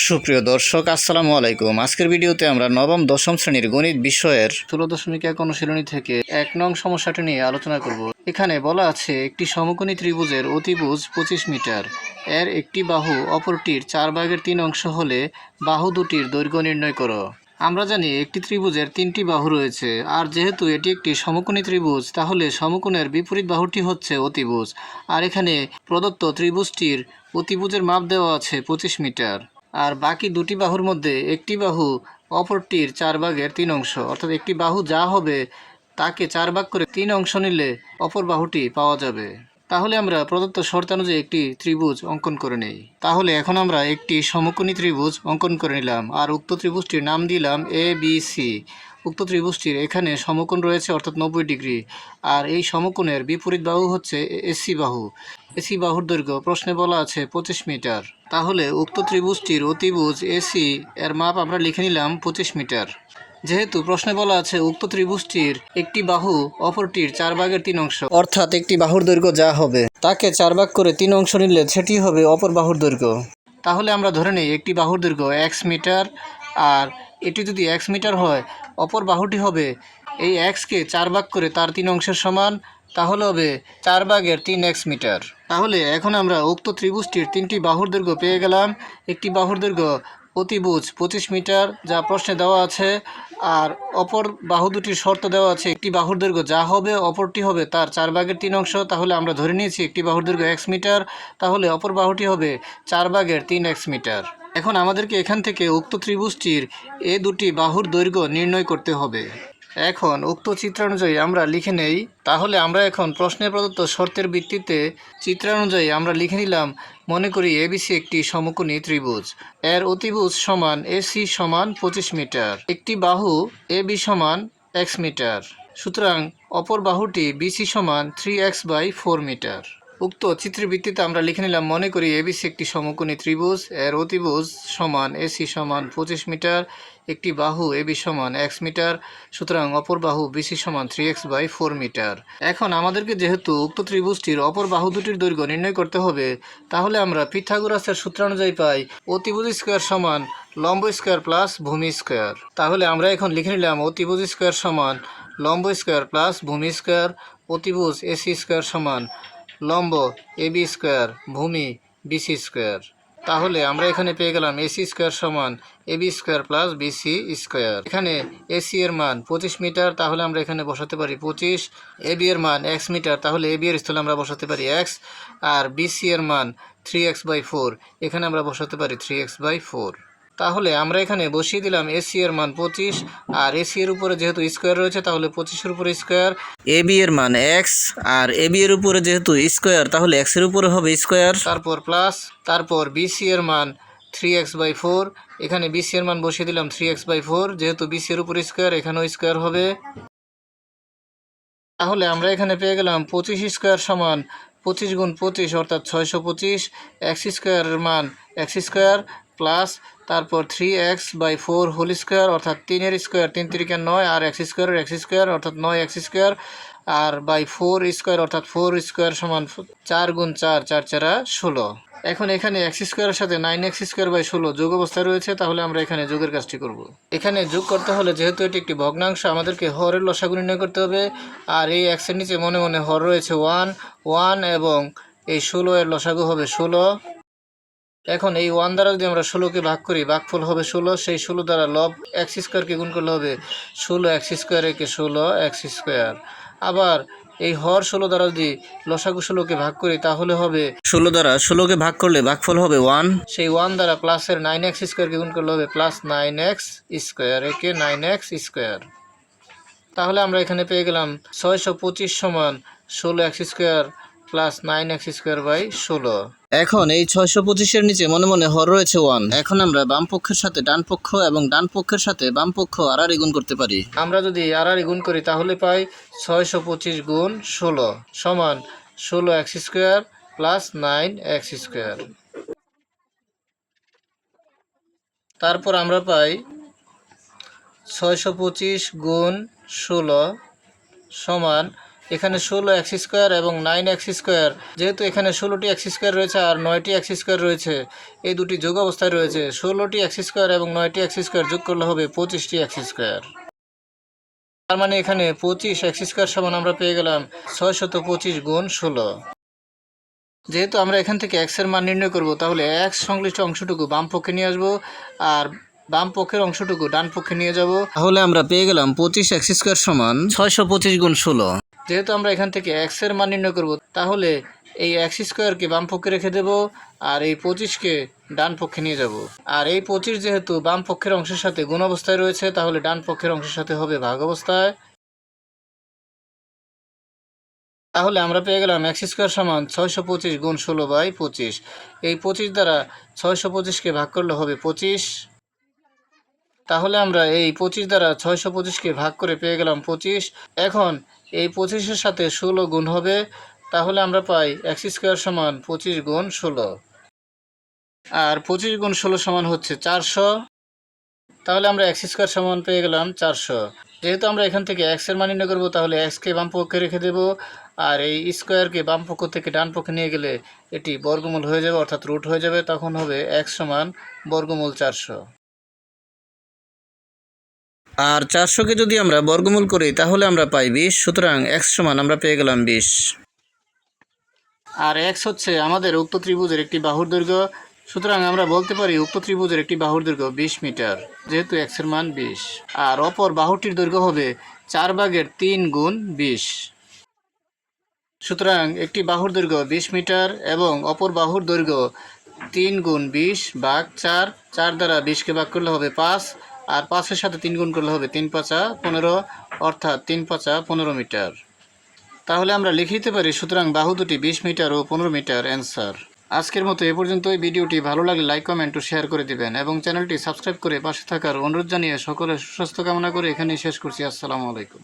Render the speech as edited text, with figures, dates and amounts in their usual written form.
সুপ্রিয় দর্শক আসসালামু আলাইকুম। আজকের ভিডিওতে আমরা নবম দশম শ্রেণীর গণিত বিষয়ের 16.1 অনুশীলনী থেকে 1 নং সমস্যাটি নিয়ে আলোচনা করব। এখানে বলা আছে একটি সমকোণী ত্রিভুজের অতিভুজ 25 মিটার, এর একটি বাহু অপরটির 4/3 অংশ হলে বাহু দুটির দৈর্ঘ্য নির্ণয় করো। আমরা জানি একটি ত্রিভুজের 3টি বাহু রয়েছে, আর যেহেতু এটি একটি সমকোণী ত্রিভুজ তাহলে সমকোণের বিপরীত বাহুটি হচ্ছে অতিভুজ। আর এখানে প্রদত্ত ত্রিভুজটির অতিভুজের মাপ দেওয়া আছে 25 মিটার। আর বাকি দুটি বাহুর মধ্যে একটি বাহু অপরটির 4/3 অংশ, অর্থাৎ একটি বাহু যা হবে তাকে 4 ভাগ করে 3 অংশ নিলে অপর বাহুটি পাওয়া যাবে। তাহলে আমরা প্রদত্ত শর্তানুযায়ী একটি ত্রিভুজ অঙ্কন করে নেই। তাহলে এখন আমরা একটি সমকোণী ত্রিভুজ অঙ্কন করে নিলাম, আর উক্ত ত্রিভুজটির নাম দিলাম ABC। উক্ত ত্রিভুজটির এখানে সমকোণ রয়েছে অর্থাৎ 90 ডিগ্রি, আর এই সমকোণের বিপরীত বাহু হচ্ছে এসি বাহু। এসি বাহুর দৈর্ঘ্য প্রশ্নে বলা আছে 25 মিটার। তাহলে উক্ত ত্রিভুজটির অতিভুজ এসি এর মাপ আমরা লিখে নিলাম 25 মিটার। যেহেতু প্রশ্নে বলা আছে উক্ত ত্রিভুজটির একটি বাহু অপরটির 4/3 অংশ, অর্থাৎ একটি বাহুর দৈর্ঘ্য যা হবে তাকে 4 ভাগ করে 3 অংশ নিলে সেটি হবে অপর বাহুর দৈর্ঘ্য। তাহলে আমরা ধরে নিই একটি বাহুর দৈর্ঘ্য x মিটার, আর এটি যদি x মিটার হয় অপর বাহুটি হবে এই xকে 4 ভাগ করে তার 3 অংশের সমান, তাহলে হবে 4/3 x মিটার। তাহলে এখন আমরা উক্ত ত্রিভুজটির 3টি বাহুর দৈর্ঘ্য পেয়ে গেলাম। একটি বাহুর দৈর্ঘ্য অতিভুজ 25 মিটার যা প্রশ্নে দেওয়া আছে, আর অপর বাহু দুটির শর্ত দেওয়া আছে একটি বাহুর দৈর্ঘ্য যা হবে অপরটি হবে তার 4/3 অংশ। তাহলে আমরা ধরে নিয়েছি একটি বাহুর দৈর্ঘ্য x মিটার, তাহলে অপর বাহুটি হবে 4/3 x মিটার। এখন আমাদেরকে এখান থেকে উক্ত ত্রিভুজটির এ দুটি বাহুর দৈর্ঘ্য নির্ণয় করতে হবে। এখন উক্ত চিত্রানুযায়ী আমরা লিখে নেই। তাহলে আমরা এখন প্রশ্নে প্রদত্ত শর্তের ভিত্তিতে চিত্রানুযায়ী আমরা লিখে নিলাম। মনে করি এবিসি একটি সমকোণী ত্রিভুজ, এর অতিভুজ সমান এসি সমান 25 মিটার, একটি বাহু এবি সমান x মিটার, সুতরাং অপর বাহুটি বিসি সমান 3x/4 মিটার। উক্ত চিত্রের ভিত্তিতে আমরা লিখে নিলাম। মনে করি এবিসি একটি সমকোণী ত্রিভুজ, এর অতিভুজ সমান এসি সমান 25 মিটার, একটি বাহু এবি সমান x মিটার, সুতরাং অপর বাহু বিসি সমান 3x/4 মিটার। এখন আমাদেরকে যেহেতু উক্ত ত্রিভুজটির অপর বাহু দুটির দৈর্ঘ্য নির্ণয় করতে হবে, তাহলে আমরা পিথাগোরাসের সূত্রানুযায়ী পাই অতিভুজ স্কয়ার সমান লম্ব স্কয়ার প্লাস ভূমি স্কয়ার। তাহলে আমরা এখন লিখে নিলাম অতিভুজ স্কয়ার সমান লম্ব স্কয়ার প্লাস ভূমি স্কয়ার, অতিভুজ এসি স্কয়ার সমান লম্ব এবি স্কয়ার ভূমি বিসি স্কয়ার। তাহলে আমরা এখানে পেয়ে গেলাম এসি স্কয়ার সমান AB square plus BC square. এখানে এসি এর মান 25 মিটার, তাহলে আমরা এখানে বসাতে পারি 25। এবি এর মান x মিটার, তাহলে এবি এর স্থলে আমরা বসাতে পারি x। আর বিসি এর মান 3x/4, এখানে আমরা বসাতে পারি 3x/4। তাহলে আমরা এখানে বসিয়ে দিলাম এসি এর মান 25, আর এসি এর উপরে যেহেতু স্কয়ার রয়েছে তাহলে 25-এর উপরে স্কয়ার। এবি এর মান x, আর এবি এর উপরে যেহেতু স্কয়ার তাহলে x এর উপরে হবে স্কয়ার, তারপর প্লাস, তারপর বিসি এর মান 3x/4, এখানে বিসি এর মান বসিয়ে দিলাম 3x/4, যেহেতু বিসি এর উপরে স্কয়ার এখানেও স্কয়ার হবে। তাহলে আমরা এখানে পেয়ে গেলাম 25 স্কয়ার সমান 25 গুণ 25 অর্থাৎ 625, x স্কয়ারের মান x স্কয়ার প্লাস তারপর 3x/4 হোল স্কয়ার অর্থাৎ 3 এর স্কয়ার 3 3 9, আর x স্কয়ারের x স্কয়ার অর্থাৎ 9x square, R by 4 square অর্থাৎ 4 স্কয়ার সমান 4 গুণ 4 4 4 16। এখন এখানে x স্কয়ারের সাথে 9x²/16 যোগ অবস্থায় রয়েছে, তাহলে আমরা এখানে যোগের কাজটি করব। এখানে যোগ করতে হলে যেহেতু এটি একটি ভগ্নাংশ আমাদেরকে হরের লসাগু নির্ণয় করতে হবে, আর এই x এর নিচে মনে মনে হর রয়েছে 1 এবং এই 16 এর লসাগু হবে 16। এখন এই 1 দ্বারা যদি আমরা 16কে ভাগ করি ভাগফল হবে 16, সেই 16 দ্বারা লব x² কে গুণ করলে হবে 16x² একে 16x²। আবার এই হর 16 দ্বারা যদি লসাগু 16কে ভাগ করি তাহলে হবে 16 দ্বারা 16কে ভাগ করলে ভাগফল হবে 1, সেই 1 দ্বারা প্লাসের 9x² কে গুণ করলে হবে প্লাস 9x² একে 9x²। তাহলে আমরা এখানে পেয়ে গেলাম 625 সমান 16x² প্লাস 9x²/16। এখন এই 625-এর নিচে মনে মনে হর রয়েছে 1। এখন আমরা বাম পক্ষের সাথে ডান পক্ষ এবং ডান পক্ষের সাথে বাম পক্ষ আড়াআড়ি গুণ করতে পারি। আমরা যদি আড়াআড়ি গুণ করি তাহলে পাই 625 গুণ 16 সমান 16x² প্লাস 9x²। তারপর আমরা পাই 625 গুণ 16 সমান এখানে 16 এক্স স্কোয়ার এবং 9 এক্স স্কোয়ার, যেহেতু এখানে 16টি এক্স স্কোয়ার রয়েছে আর 9টি এক্স স্কোয়ার রয়েছে, এই দুটি যোগ অবস্থায় রয়েছে। 16টি এক্স স্কোয়ার এবং 9টি এক্স স্কোয়ার যোগ করলে হবে 25টি এক্স স্কোয়ার। তার মানে এখানে 25 এক্স স্কোয়ার সমান আমরা পেয়ে গেলাম 625 গুণ 16। যেহেতু আমরা এখান থেকে এক্স এর মান নির্ণয় করব, তাহলে এক্স সংশ্লিষ্ট অংশটুকু বাম পক্ষে নিয়ে আসবো আর বাম পক্ষের অংশটুকু ডান পক্ষে নিয়ে যাব। তাহলে আমরা পেয়ে গেলাম 25 এক্স স্কোয়ার সমান 625 গুণ 16। যেহেতু আমরা এখান থেকে এক্স এর মান নির্ণয় করব, তাহলে এই এক্স স্কোয়ারকে বাম পক্ষে রেখে দেব আর এই 25কে ডান পক্ষে নিয়ে যাব। আর এই 25 যেহেতু বাম পক্ষের অংশের সাথে গুণ অবস্থায় রয়েছে, তাহলে ডান পক্ষের অংশের সাথে হবে ভাগ অবস্থায়। তাহলে আমরা পেয়ে গেলাম এক্স স্কোয়ার সমান 625 গুণ 16/25। এই 25 দ্বারা 625কে ভাগ করলে হবে 25। তাহলে আমরা এই 25 দ্বারা 625কে ভাগ করে পেয়ে গেলাম 25। এখন এই 25-এর সাথে 16 গুণ হবে, তাহলে আমরা পাই এক্স স্কোয়ার সমান 25 গুণ 16। আর 25 গুণ 16 সমান হচ্ছে 400। তাহলে আমরা এক্স স্কোয়ার সমান পেয়ে গেলাম 400। যেহেতু আমরা এখান থেকে এক্স এর মান নির্ণয় করবো, তাহলে এক্সকে বাম পক্ষে রেখে দেব আর এই স্কোয়ারকে বাম পক্ষ থেকে ডান পক্ষে নিয়ে গেলে এটি বর্গমূল হয়ে যাবে, অর্থাৎ রুট হয়ে যাবে। তখন হবে এক্স সমান বর্গমূল 400। আর 400কে যদি আমরা বর্গমূল করি, তাহলে আমরা পাই 20। সুতরাং এক্স সমান আমরা পেয়ে গেলাম 20। আর এক্স হচ্ছে আমাদের উক্ত ত্রিভুজের একটি বাহুর দৈর্ঘ্য। সুতরাং আমরা বলতে পারি উক্ত ত্রিভুজের একটি বাহুর দৈর্ঘ্য 20 মিটার, যেহেতু এক্স এর মান 20। আর অপর বাহুটির দৈর্ঘ্য হবে 4/3 গুণ 20। সুতরাং একটি বাহুর দৈর্ঘ্য 20 মিটার এবং অপর বাহুর দৈর্ঘ্য 3 গুণ 20 ভাগ 4। 4 দ্বারা 20কে ভাগ করলে হবে 5, আর 5-এর সাথে 3 গুণ করলে হবে 3×5 = 15, অর্থাৎ 3×5 = 15 মিটার। তাহলে আমরা লিখে দিতে পারি, সুতরাং বাহু দুটি 20 মিটার ও 15 মিটার অ্যান্সার। আজকের মতো এ পর্যন্তই। ভিডিওটি ভালো লাগলে লাইক, কমেন্ট ও শেয়ার করে দিবেন এবং চ্যানেলটি সাবস্ক্রাইব করে পাশে থাকার অনুরোধ জানিয়ে সকলের সুস্বাস্থ্য কামনা করে এখানেই শেষ করছি। আসসালামু আলাইকুম।